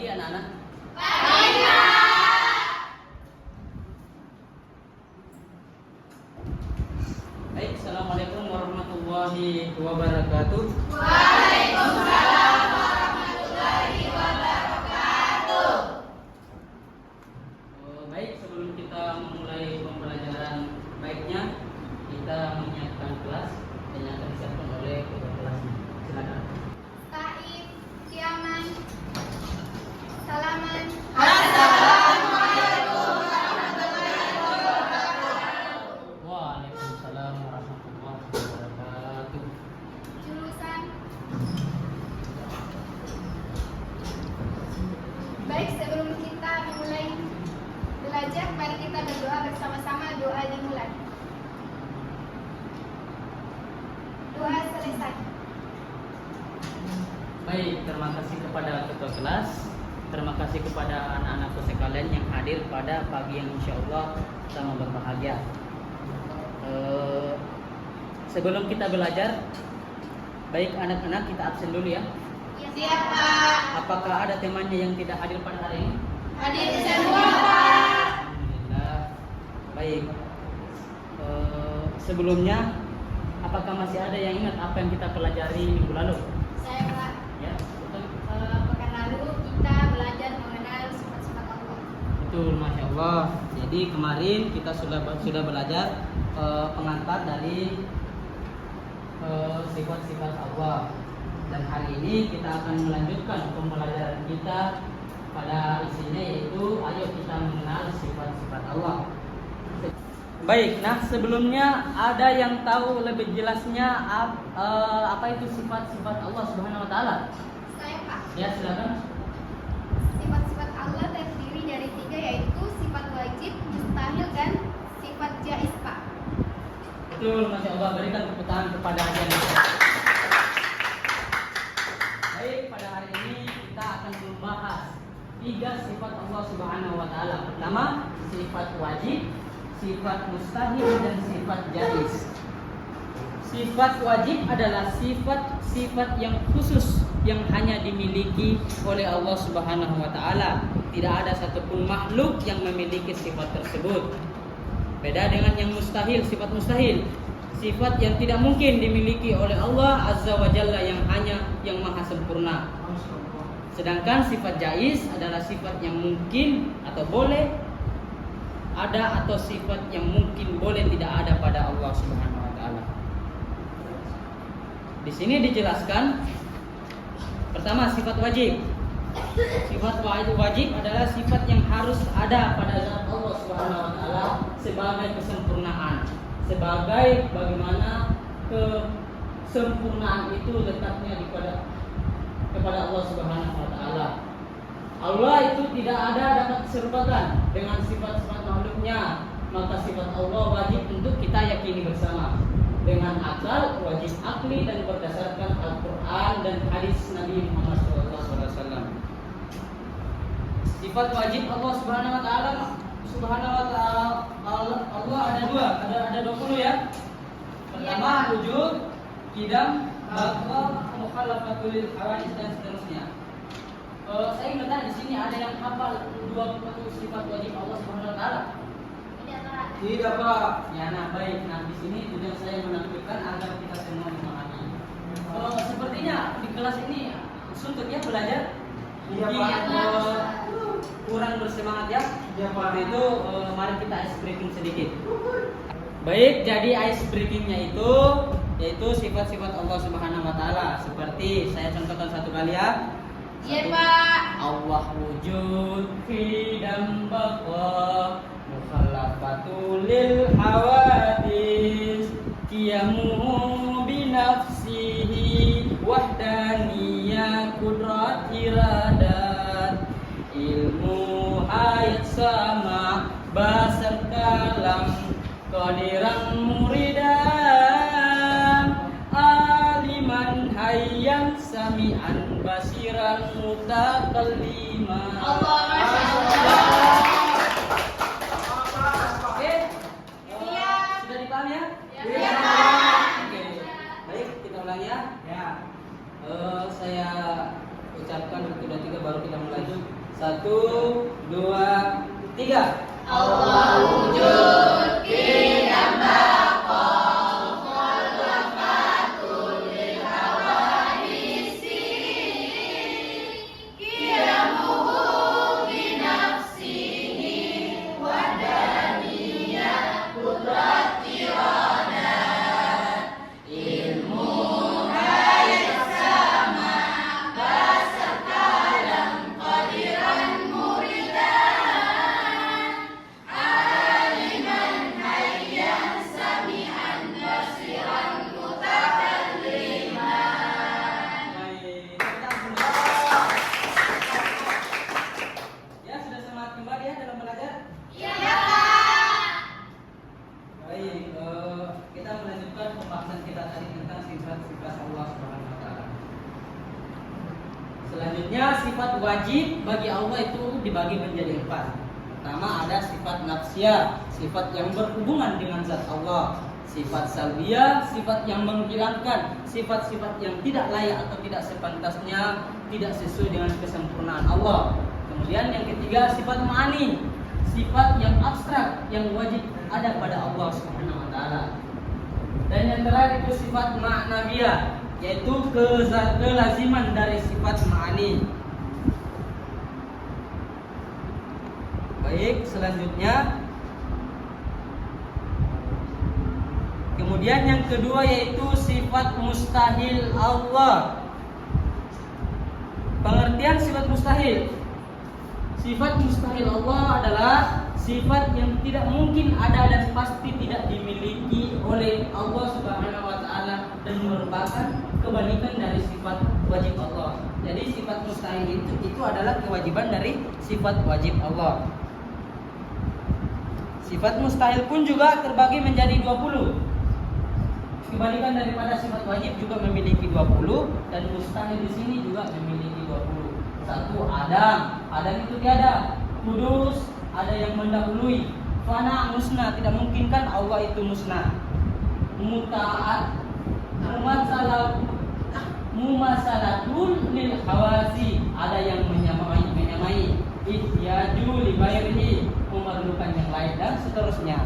pagi anak-anak? Pagi, Pak. Baik, assalamualaikum warahmatullahi wabarakatuh. Waalaikumsalam warahmatullahi wabarakatuh. Baik, sebelum kita memulai pembelajaran, baiknya kita menyiapkan kelas yang akan disiapkan oleh ketua kelasnya. Silakan. Taib, Kiaman, Salaman. Assalamualaikum warahmatullahi wabarakatuh. Waalaikumsalam warahmatullahi wabarakatuh. Jurusan. Baik, sebelum kita memulai belajar, mari kita berdoa bersama-sama. Doa dimulai. Doa selesai. Baik, terima kasih kepada ketua kelas. Terima kasih kepada anak-anakku sekalian yang hadir pada pagi yang insya Allah sama berbahagia. Sebelum kita belajar, baik anak-anak kita absen dulu ya. Siap, Pak. Apakah ada temannya yang tidak hadir pada hari ini? Hadir semua, Pak. Alhamdulillah. Baik. Sebelumnya, apakah masih ada yang ingat apa yang kita pelajari minggu lalu? Saya, Pak. Ya, betul. Pekan lalu kita belajar mengenal sifat-sifat Allah. Betul, masya Allah. Jadi kemarin kita sudah belajar pengantar dari sifat-sifat Allah. Dan hari ini kita akan melanjutkan pembelajaran kita pada isinya, yaitu ayo kita mengenal sifat-sifat Allah. Baik, nah sebelumnya ada yang tahu lebih jelasnya apa itu sifat-sifat Allah Subhanahu Wa Taala? Saya, Pak. Ya, silakan. Sifat-sifat Allah terdiri dari 3, yaitu sifat wajib, mustahil, dan sifat jaiz, Pak. Betul, masya Allah. Berikan tepuk tangan kepada Hajian. Baik, pada hari ini kita akan membahas 3 sifat Allah Subhanahu Wa Taala. Pertama, sifat wajib, sifat mustahil, dan sifat jaiz. Sifat wajib adalah sifat-sifat yang khusus yang hanya dimiliki oleh Allah Subhanahu Wa Taala. Tidak ada satupun makhluk yang memiliki sifat tersebut. Beda dengan yang mustahil, sifat mustahil, sifat yang tidak mungkin dimiliki oleh Allah Azza wa Jalla yang maha sempurna. Sedangkan sifat jaiz adalah sifat yang mungkin atau boleh ada, atau sifat yang mungkin boleh tidak ada pada Allah Subhanahu wa Taala. Di sini dijelaskan pertama sifat wajib. Sifat wajib adalah sifat yang harus ada pada zat Allah Subhanahu wa Taala sebagai kesempurnaan. Sebagai bagaimana kesempurnaan itu letaknya kepada Allah Subhanahu wa Taala. Allah itu tidak ada dapat diserupakan dengan sifat-sifat makhluknya, maka sifat Allah wajib untuk kita yakini bersama dengan akal, wajib akli, dan berdasarkan Al-Quran dan hadis Nabi Muhammad SAW. Sifat wajib Allah Subhanahu Wa Taala, Allah ada 20 ya. Pertama wujud, qidam, baqa, mukhalafatul hawadits, dan seterusnya. Saya ingin bertanya, di sini ada yang hafal 20 sifat wajib Allah Subhanahu Wa Taala? Tidak, Pak. Ya, nah baik. Nah, di sini tujuan saya menampilkan agar kita semua memahami. Sepertinya di kelas ini suntuk ya belajar. Iya, Mungkin Pak. kurang bersemangat ya. Iya, Pak. Itu mari kita ice breaking sedikit. Baik, jadi ice breakingnya itu yaitu sifat-sifat Allah Subhanahu Wa Taala. Seperti saya contohkan satu kali ya. Iya, Pak. Allah wujud, qidam, baqa, mukhallafatul hawadis, qiyamuhu binafsihi, wahdaniyah, qudrat, iradat, ilmu, hayat, sama, basar, kalam, qadiran, muridan, aliman, hayyan, sami'an, basiran, mutakalliman. Allah, Masya Allah. Oke, Siap. sudah dipahami ya? Siap, Pak. Oke, baik kita ulang ya. Saya ucapkan 1, 2, 3 baru kita mulai. 1, 2, 3. Allah wujud qiyam baqal khalaqatul lil hawadisi qiyamuhu bi nafsihi wa daniyah qudrat irada ilmu hayat sama basar kalam qadiran muridan aliman hayyan sami'an basiran mutakalliman. Baik, ya sudah semangat kembali ya dalam belajar. Iya, Pak. Baik, kita melanjutkan pembahasan kita tadi tentang sifat-sifat Allah Subhanahu wa taala. Selanjutnya sifat wajib bagi Allah itu dibagi menjadi 4. Pertama ada sifat nafsiyah, sifat yang berhubungan dengan zat Allah. Sifat salbiyah, sifat yang menghilangkan sifat-sifat yang tidak layak atau tidak sepantasnya, tidak sesuai dengan kesempurnaan Allah. Kemudian yang ketiga sifat ma'ani, sifat yang abstrak yang wajib ada pada Allah Subhanahu wa taala. Dan yang terakhir itu sifat ma'nawiyah, yaitu kelaziman dari sifat ma'ani. Baik, selanjutnya kemudian yang kedua yaitu sifat mustahil Allah. Pengertian sifat mustahil. Sifat mustahil Allah adalah sifat yang tidak mungkin ada dan pasti tidak dimiliki oleh Allah Subhanahu wa taala dan merupakan kebalikan dari sifat wajib Allah. Jadi sifat mustahil itu adalah kewajiban dari sifat wajib Allah. Sifat mustahil pun juga terbagi menjadi 20. Kebalikan daripada sifat wajib juga memiliki 20 dan mustahil di sini juga memiliki 20. Satu Adam. Adam itu tiada. Kudus, ada yang mendahului. Fana, musnah, tidak mungkin kan Allah itu musnah. Muta'at, mumasalatul lil hawasi, ada yang menyamai. Ihyaju li ghairihi, memerlukan yang lain dan seterusnya.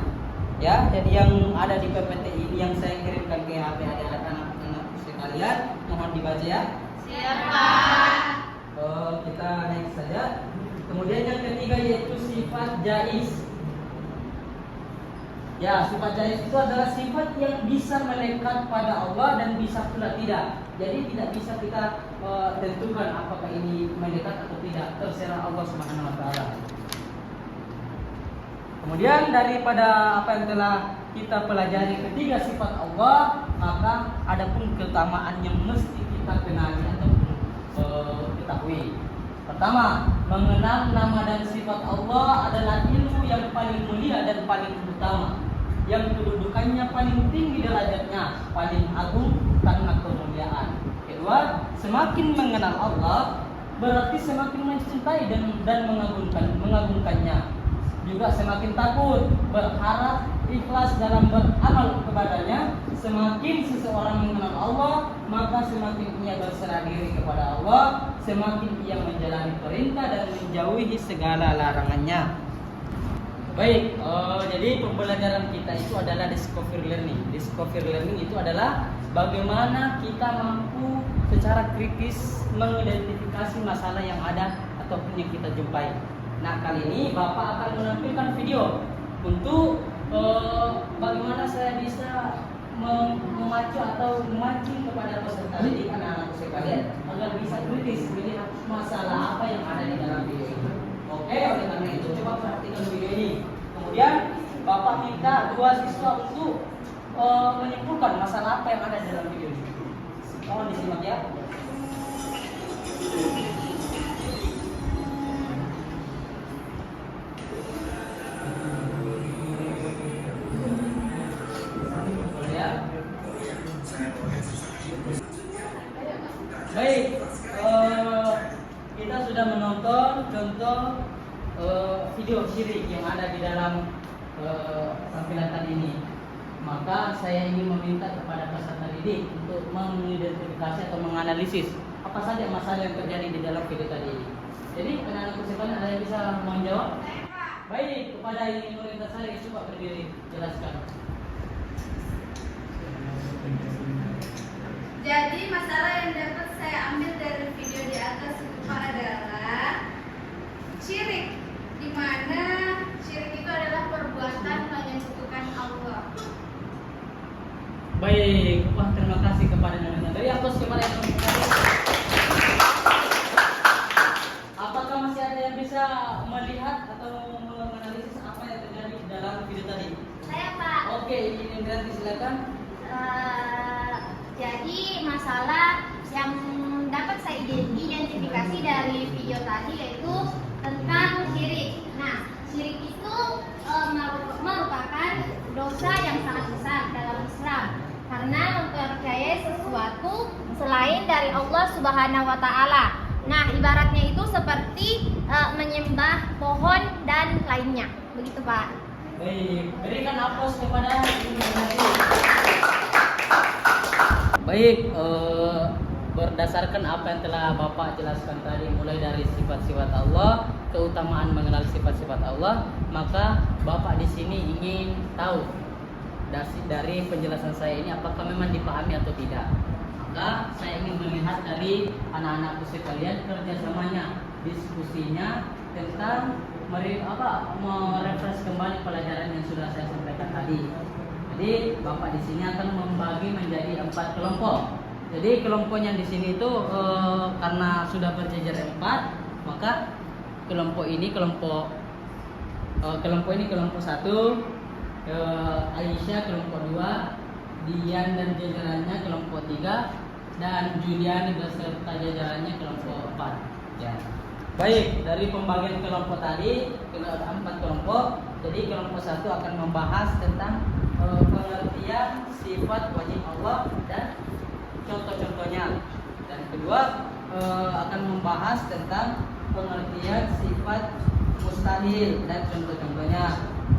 Ya, jadi yang ada di PPT ini yang saya kirimkan ke HP anak-anak sekalian, mohon dibaca ya. Siapa? Kita next saja. Kemudian yang ketiga yaitu sifat jaiz. Ya, sifat jaiz itu adalah sifat yang bisa melekat pada Allah dan bisa pula tidak. Jadi tidak bisa kita tentukan apakah ini melekat atau tidak, terserah Allah Subhanahu wa taala. Kemudian daripada apa yang telah kita pelajari ketiga sifat Allah, maka ada pun keutamaan yang mesti kita kenali atau ketahui. Pertama, mengenal nama dan sifat Allah adalah ilmu yang paling mulia dan paling utama, yang kedudukannya paling tinggi derajatnya, paling agung karena kemuliaan. Kedua, semakin mengenal Allah berarti semakin mencintai dan mengagungkannya. Juga semakin takut, berharap, ikhlas dalam beramal kepadanya. Semakin seseorang mengenal Allah, maka semakin ia berserah diri kepada Allah, semakin ia menjalani perintah dan menjauhi segala larangannya. Baik, jadi pembelajaran kita itu adalah discovery learning. Discovery learning itu adalah bagaimana kita mampu secara kritis mengidentifikasi masalah yang ada ataupun yang kita jumpai. Nah, kali ini Bapak akan menampilkan video untuk bagaimana saya bisa memacu atau memancing kepada peserta didik anak-anak sekalian agar bisa kritis melihat masalah apa yang ada di dalam video itu. Oke, oleh karena itu coba perhatikan video ini. Kemudian Bapak minta 2 siswa untuk menyimpulkan masalah apa yang ada di dalam video ini. Mohon disimak ya. Baik, kita sudah menonton contoh video syirik yang ada di dalam tampilan tadi ini. Maka saya ingin meminta kepada peserta didik untuk mengidentifikasi atau menganalisis apa saja masalah yang terjadi di dalam video tadi. Jadi anak-anak persiapan ada yang bisa menjawab? Baik, kepada yang ingin mengetahui coba berdiri jelaskan. Jadi masalah yang dapat saya ambil dari video di atas itu Pak adalah syirik, di mana syirik itu adalah perbuatan menyekutukan Allah. Baik, wah terima kasih kepada Nana. Dari atas kepada yang apakah masih ada yang bisa melihat atau menganalisis apa yang terjadi di dalam video tadi? Saya Pak. Oke, ini berarti silakan. Jadi masalah yang dapat saya identifikasi dari video tadi yaitu tentang syirik. Nah, syirik itu merupakan dosa yang sangat besar dalam Islam karena mempercayai sesuatu selain dari Allah Subhanahu wa taala. Nah, ibaratnya itu seperti menyembah pohon dan lainnya. Begitu, Pak. Baik, berikan aplaus kepada Baik, berdasarkan apa yang telah Bapak jelaskan tadi, mulai dari sifat-sifat Allah, keutamaan mengenal sifat-sifat Allah, maka Bapak di sini ingin tahu dari penjelasan saya ini apakah memang dipahami atau tidak. Maka saya ingin melihat dari anak-anak sekalian kerjasamanya, diskusinya tentang merefresh kembali pelajaran yang sudah saya sampaikan tadi. Jadi Bapak di sini akan membagi menjadi 4 kelompok. Jadi kelompoknya di sini itu karena sudah berjejer 4, maka kelompok ini kelompok 1, Aisyah kelompok 2, Dian dan jajarannya kelompok 3, dan Juliani beserta jajarannya kelompok 4. Ya. Baik, dari pembagian kelompok tadi ada 4 kelompok. Jadi kelompok 1 akan membahas tentang pengertian sifat wajib Allah dan contoh-contohnya. Dan kedua akan membahas tentang pengertian sifat mustahil dan contoh-contohnya.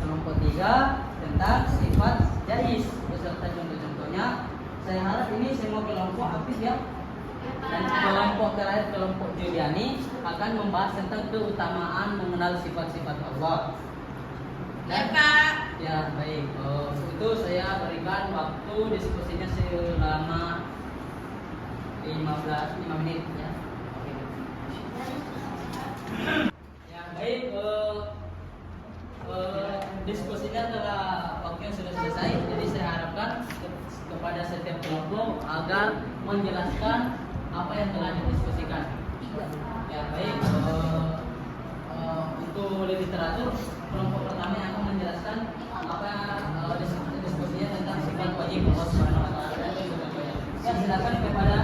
Kelompok 3 tentang sifat jaiz beserta contoh-contohnya. Saya harap ini semua kelompok habis ya. Dan kelompok terakhir, kelompok Juliani, akan membahas tentang keutamaan mengenal sifat-sifat Allah. Dan, ya baik, itu saya berikan waktu diskusinya selama 5 menit ya. Oke. Ya baik, diskusinya telah waktunya sudah selesai. Jadi saya harapkan kepada setiap kelompok agar menjelaskan apa yang telah didiskusikan. Ya baik, untuk literatur kelompok pertama yang akan menjelaskan apa diskusinya tentang sifat wajib Allah Subhanahu wa taala dan contoh-contohnya. Ya silakan kepada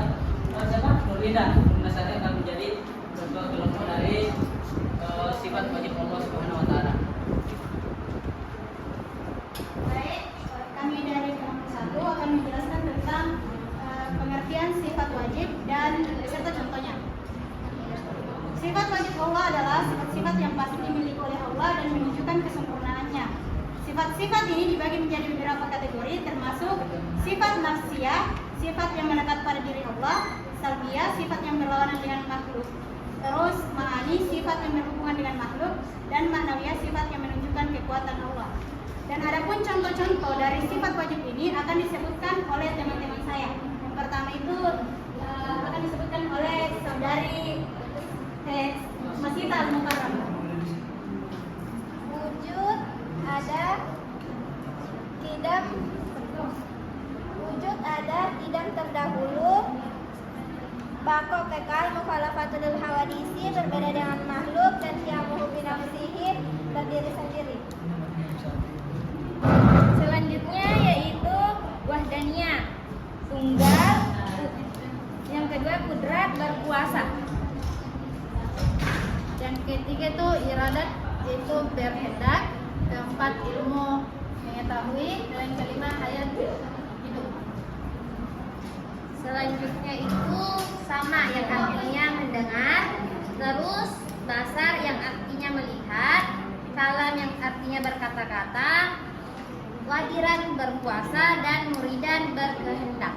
siapa? Nurlinda. Nurlinda saja akan menjadi ketua kelompok dari sifat wajib Allah Subhanahu wa taala. Baik, kami dari kelompok 1 akan menjelaskan tentang pengertian sifat wajib dan beserta contohnya. Sifat wajib Allah adalah sifat-sifat yang pasti dimiliki oleh Allah dan menunjukkan kesempurnaannya. Sifat-sifat ini dibagi menjadi beberapa kategori, termasuk sifat nafsiyah, sifat yang melekat pada diri Allah, salbiyah, sifat yang berlawanan dengan makhluk, terus ma'ani, sifat yang berhubungan dengan makhluk, dan ma'nawiyah, sifat yang menunjukkan kekuatan Allah. Dan adapun contoh-contoh dari sifat wajib ini akan disebutkan oleh teman-teman saya. Yang pertama itu akan disebutkan oleh saudari Masita Al-Mukarram. Wujud ada, tidak terdahulu, bako kekal, mukhalafatul hawadisi, berbeda dengan makhluk, dan qiyamuhu binafsihi, berdiri sendiri. Selanjutnya yaitu wahdaniyah, tunggal. Yang kedua kudrat, berkuasa. Yang ketiga itu iradat, yaitu berkehendak. Keempat ilmu, mengetahui. Dan yang kelima hayat, hidup. Selanjutnya itu sama, yang artinya mendengar. Terus basar, yang artinya melihat. Kalam, yang artinya berkata-kata. Wadiran, berpuasa. Dan muridan, berkehendak.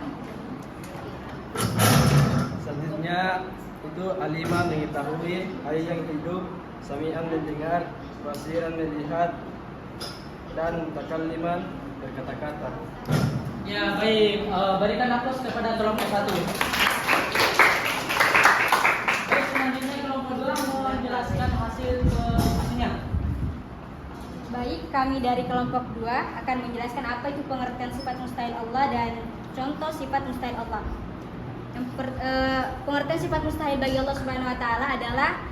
Selanjutnya itu aliman mengetahui, hayy yang hidup, sami'an mendengar, basiran melihat, dan takalliman berkata-kata. Ya baik, berikan aplaus kepada kelompok 1. Baik, selanjutnya kelompok 2 menjelaskan hasilnya. Baik, kami dari kelompok 2 akan menjelaskan apa itu pengertian sifat mustahil Allah dan contoh sifat mustahil Allah. Pengertian sifat mustahil bagi Allah Subhanahu wa taala adalah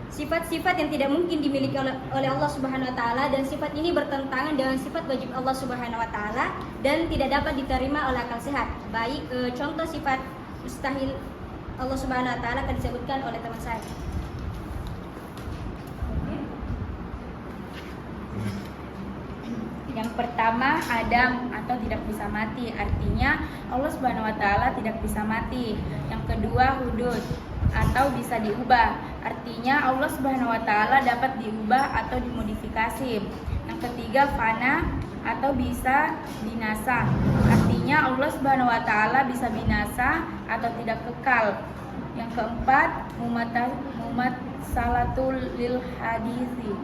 sifat-sifat yang tidak mungkin dimiliki oleh Allah Subhanahu wa taala, dan sifat ini bertentangan dengan sifat wajib Allah Subhanahu wa taala dan tidak dapat diterima oleh akal sehat. Baik, contoh sifat mustahil Allah Subhanahu wa taala akan disebutkan oleh teman saya. Yang pertama, Adam atau tidak bisa mati, artinya Allah Subhanahu wa taala tidak bisa mati. Yang kedua, hudud atau bisa diubah, artinya Allah Subhanahu wa taala dapat diubah atau dimodifikasi. Yang ketiga, fana atau bisa binasa, artinya Allah Subhanahu wa taala bisa binasa atau tidak kekal. Yang keempat, salatul lil hadisi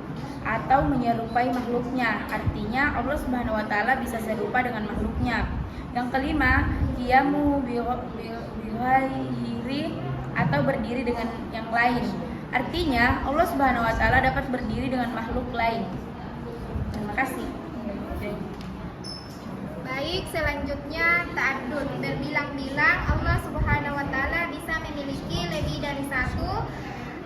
atau menyerupai makhluknya, artinya Allah Subhanahu wa taala bisa serupa dengan makhluknya. Yang kelima, qiyamu bighairi atau berdiri dengan yang lain, artinya Allah Subhanahu wa taala dapat berdiri dengan makhluk lain. Terima kasih. Baik, selanjutnya ta'addud, berbilang-bilang. Allah Subhanahu wa taala bisa memiliki lebih dari satu.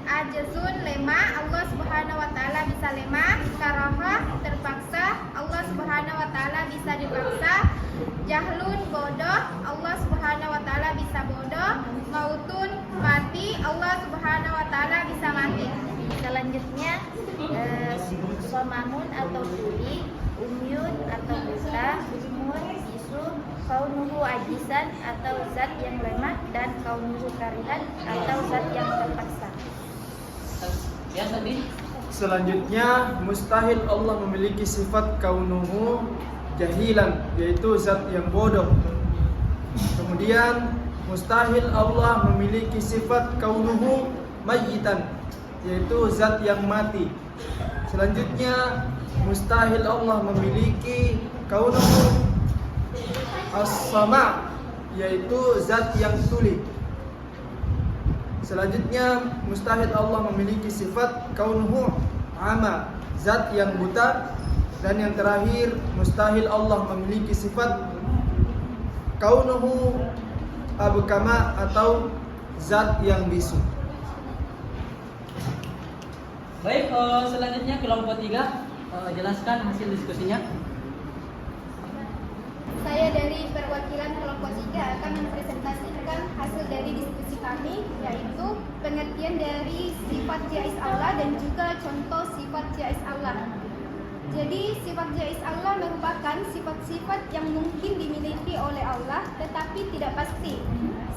Ajzun, lemah, Allah Subhanahu wa taala bisa lemah. Karahah, terpaksa, Allah Subhanahu wa taala bisa dipaksa. Jahlun, bodoh, Allah Subhanahu wa taala bisa bodoh. Mautun, mati, Allah Subhanahu wa taala bisa mati. Selanjutnya, somamun atau tuli, umyun atau buta, umur, bisu, kaunuhu ajisan atau zat yang lemah, dan kaunuhu karihan atau zat yang terpaksa. Ya, tadi. Selanjutnya, mustahil Allah memiliki sifat kaunuhu jahilan, yaitu zat yang bodoh. Kemudian, mustahil Allah memiliki sifat kaunuhu mayyitan, yaitu zat yang mati. Selanjutnya, mustahil Allah memiliki kaunuhu as-sama', yaitu zat yang tuli. Selanjutnya, mustahil Allah memiliki sifat kaunuhu ama, zat yang buta. Dan yang terakhir, mustahil Allah memiliki sifat kaunuhu abkama atau zat yang bisu. Baik, selanjutnya kelompok 3 jelaskan hasil diskusinya. Saya dari perwakilan kelompok 3 akan mempresentasikan hasil dari diskusi kami, yaitu pengertian dari sifat jaiz Allah dan juga contoh sifat jaiz Allah. Jadi sifat jaiz Allah merupakan sifat-sifat yang mungkin dimiliki oleh Allah tetapi tidak pasti.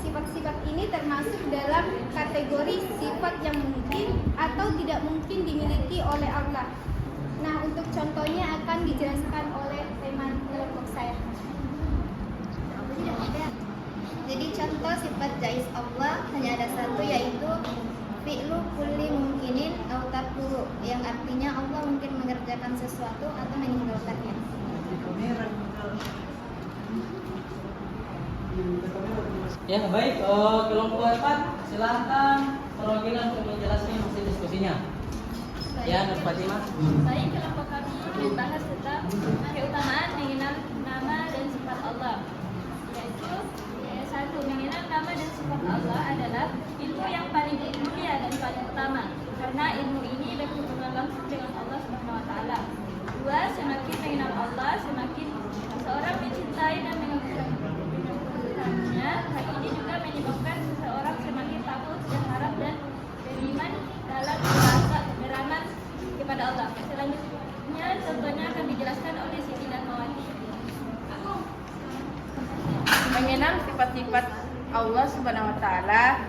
Sifat-sifat ini termasuk dalam kategori sifat yang mungkin atau tidak mungkin dimiliki oleh Allah. Nah, untuk contohnya akan dijelaskan oleh teman kelompok saya. Jadi contoh sifat jaiz Allah hanya ada satu, yaitu fi'lu kulli mungkinin atau tarkuhu, yang artinya Allah mungkin mengerjakan sesuatu atau meninggalkannya. Ya, baik, kelompok 4 silahkan perwakilan untuk menjelaskan hasil diskusinya. Ya, Nur Fatimah. Baik, kelompok kami membahas tentang keutamaan mengenal nama dan sifat Allah. Yaitu, satu, mengenal nama dan sifat Allah adalah ilmu yang paling mulia dan paling utama, karena ilmu ini berhubungan langsung dengan Allah Subhanahu wa taala. Dua, semakin mengenal Allah, semakin seseorang mencintai dan mengagungkannya. Hal ini juga menyebabkan seseorang semakin takut, berharap dan beriman dalam beramal kepada Allah. Selanjutnya, contohnya akan dijelaskan oleh Siti Darmawati. Mengenal sifat-sifat Allah Subhanahu wa taala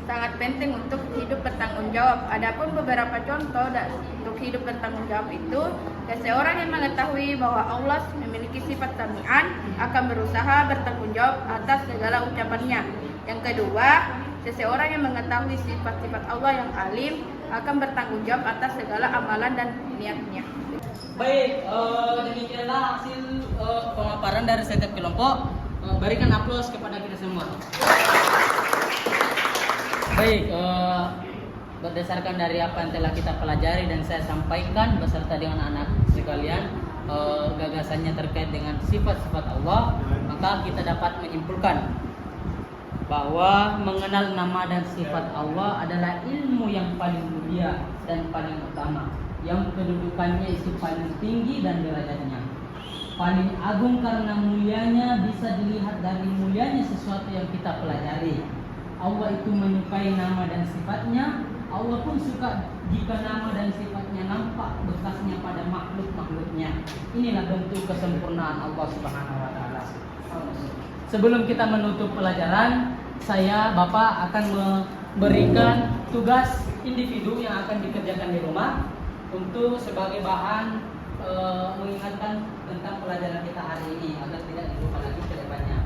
sangat penting untuk hidup bertanggung jawab. Adapun beberapa contoh untuk hidup bertanggung jawab itu, seseorang yang mengetahui bahwa Allah memiliki sifat sami'an akan berusaha bertanggung jawab atas segala ucapannya. Yang kedua, Seseorang yang mengetahui sifat-sifat Allah yang alim akan bertanggung jawab atas segala amalan dan niatnya. Baik, demikianlah hasil pemaparan dari setiap kelompok. Berikan aplaus kepada kita semua. Baik, berdasarkan dari apa yang telah kita pelajari dan saya sampaikan beserta dengan anak sekalian, gagasannya terkait dengan sifat-sifat Allah, maka kita dapat menyimpulkan bahwa mengenal nama dan sifat Allah adalah ilmu yang paling mulia dan paling utama, yang kedudukannya itu paling tinggi dan derajatnya paling agung karena mulianya bisa dilihat dari mulianya sesuatu yang kita pelajari. Allah itu menyukai nama dan sifatnya. Allah pun suka jika nama dan sifatnya nampak bekasnya pada makhluk-makhluknya. Inilah bentuk kesempurnaan Allah Subhanahu wa taala. Sebelum kita menutup pelajaran, saya Bapak akan memberikan tugas individu yang akan dikerjakan di rumah untuk sebagai bahan mengingatkan tentang pelajaran kita hari ini agar tidak dilupa lagi ke depannya.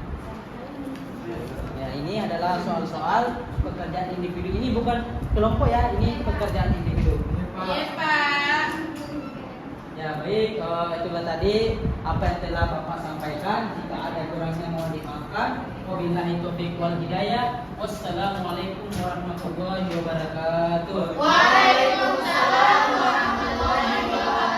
Ya, ini adalah soal-soal pekerjaan individu. Ini bukan kelompok ya, ini pekerjaan individu. Iya, Pak. Ya baik, itulah tadi apa yang telah Bapak sampaikan. Jika ada kurangnya mohon dimaafkan. Wabillahi taufiq wal hidayah. Wassalamualaikum warahmatullahi wabarakatuh. Waalaikumsalam warahmatullahi wabarakatuh.